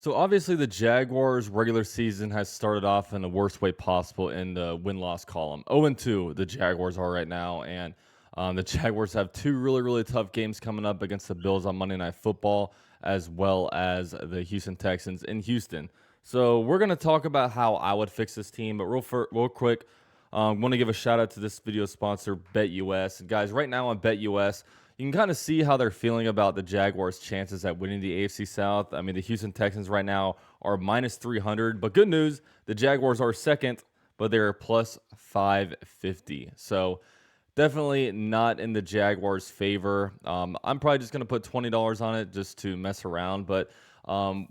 So obviously the Jaguars regular season has started off in the worst way possible in the win-loss column. 0-2 the Jaguars are right now, and the Jaguars have two really tough games coming up against the Bills on Monday Night Football, as well as the Houston Texans in Houston. So we're gonna talk about how I would fix this team, but real quick, want to give a shout out to this video sponsor, BetUS. And guys, right now on BetUS, you can kind of see how they're feeling about the Jaguars' chances at winning the AFC South. I mean, the Houston Texans right now are minus 300, but good news, the Jaguars are second, but they're plus 550. So definitely not in the Jaguars' favor. I'm probably just going to put $20 on it just to mess around, but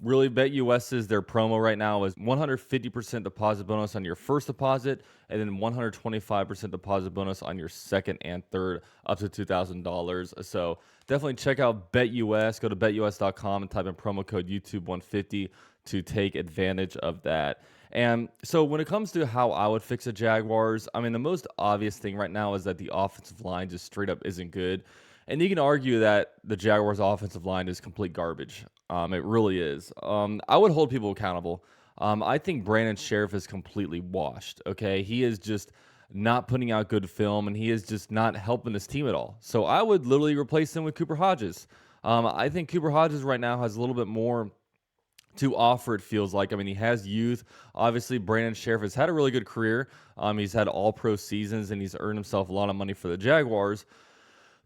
really, BetUS's their promo right now is 150% deposit bonus on your first deposit, and then 125% deposit bonus on your second and third, up to $2,000. So definitely check out BetUS. Go to betus.com and type in promo code YouTube150 to take advantage of that. And so when it comes to how I would fix the Jaguars, I mean, the most obvious thing right now is that the offensive line just straight up isn't good. And you can argue that the Jaguars' offensive line is complete garbage. It really is. I would hold people accountable. I think Brandon Sheriff is completely washed. Okay, he is just not putting out good film, and he is just not helping this team at all. So I would literally replace him with Cooper Hodges. I think Cooper Hodges right now has a little bit more to offer, it feels like. I mean, he has youth. Obviously, Brandon Sheriff has had a really good career. He's had all pro seasons, and he's earned himself a lot of money for the Jaguars.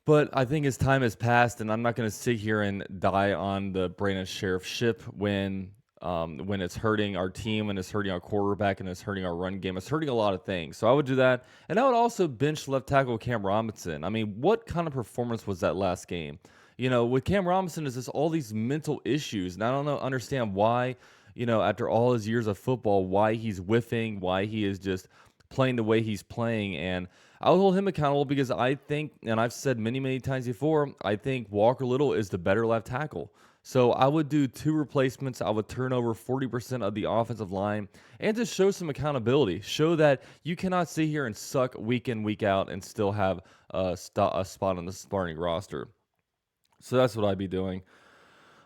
But I think his time has passed, and I'm not going to sit here and die on the Brandon Sheriff ship when it's hurting our team and it's hurting our quarterback and it's hurting our run game. It's hurting a lot of things. So I would do that, and I would also bench left tackle Cam Robinson. I mean, what kind of performance was that last game? You know, with Cam Robinson, is just all these mental issues, and I don't know understand why. You know, after all his years of football, why he's whiffing, why he is just playing the way he's playing. And I would hold him accountable because I think, and I've said many times before, I think Walker Little is the better left tackle. So I would do two replacements. I would turn over 40% of the offensive line and just show some accountability. Show that you cannot sit here and suck week in, week out and still have a spot on the starting roster. So that's what I'd be doing.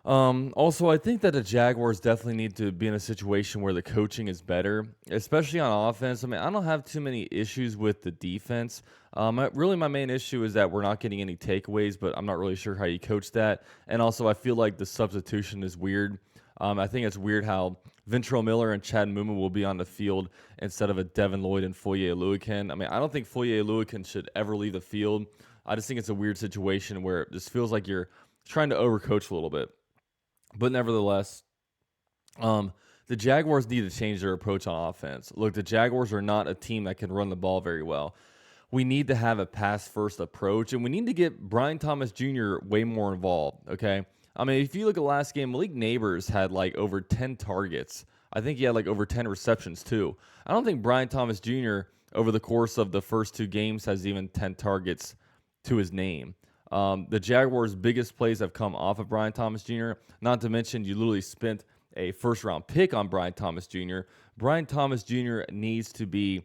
Also, I think that the Jaguars definitely need to be in a situation where the coaching is better, especially on offense. I mean, I don't have too many issues with the defense. Really, my main issue is that we're not getting any takeaways, but I'm not really sure how you coach that. And also, I feel like the substitution is weird. I think it's weird how Ventrell Miller and Chad Muma will be on the field instead of a Devin Lloyd and Foye Oluokun. I mean, I don't think Foye Oluokun should ever leave the field. I just think it's a weird situation where it just feels like you're trying to overcoach a little bit. But nevertheless, the Jaguars need to change their approach on offense. Look, the Jaguars are not a team that can run the ball very well. We need to have a pass first approach, and we need to get Brian Thomas Jr. way more involved. Okay. I mean, if you look at last game, Malik Neighbors had like over 10 targets. I think he had like over 10 receptions too. I don't think Brian Thomas Jr. over the course of the first two games has even 10 targets to his name. The Jaguars' biggest plays have come off of Brian Thomas Jr. Not to mention, you literally spent a first-round pick on Brian Thomas Jr. Brian Thomas Jr. needs to be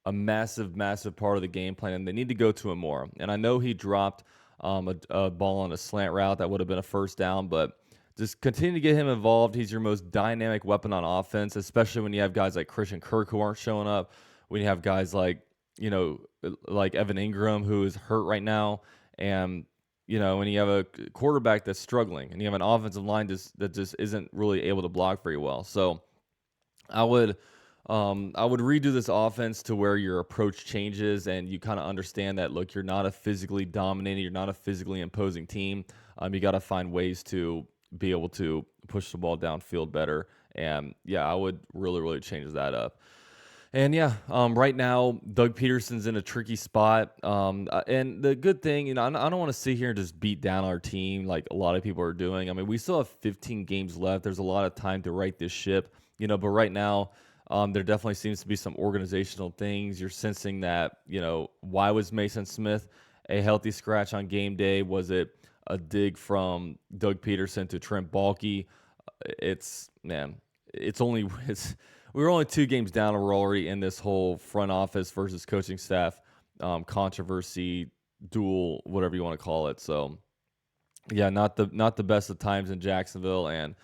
a massive part of the game plan, and they need to go to him more. And I know he dropped a ball on a slant route that would have been a first down, but just continue to get him involved. He's your most dynamic weapon on offense, especially when you have guys like Christian Kirk who aren't showing up, when you have guys like, like Evan Ingram, who is hurt right now. And, when you have a quarterback that's struggling and you have an offensive line that just isn't really able to block very well. So I would redo this offense to where your approach changes and you kind of understand that, look, you're not a physically dominating, you're not a physically imposing team. You got to find ways to be able to push the ball downfield better. And yeah, I would really change that up. And yeah, right now, Doug Peterson's in a tricky spot. And the good thing, I don't want to sit here and just beat down our team like a lot of people are doing. I mean, we still have 15 games left. There's a lot of time to right this ship, but right now, there definitely seems to be some organizational things. You're sensing that, why was Mason Smith a healthy scratch on game day? Was it a dig from Doug Peterson to Trent Baalke? We were only 2 games down, and we're already in this whole front office versus coaching staff controversy, duel, whatever you want to call it. So, yeah, not the best of times in Jacksonville, and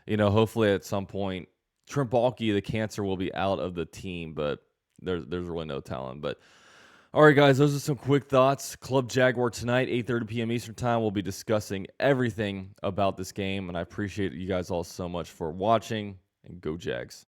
hopefully at some point, Trent Baalke, the cancer, will be out of the team, but there's really no telling. But all right, guys, those are some quick thoughts. Club Jaguar tonight, 8:30 p.m. Eastern Time. We'll be discussing everything about this game, and I appreciate you guys all so much for watching, and go Jags.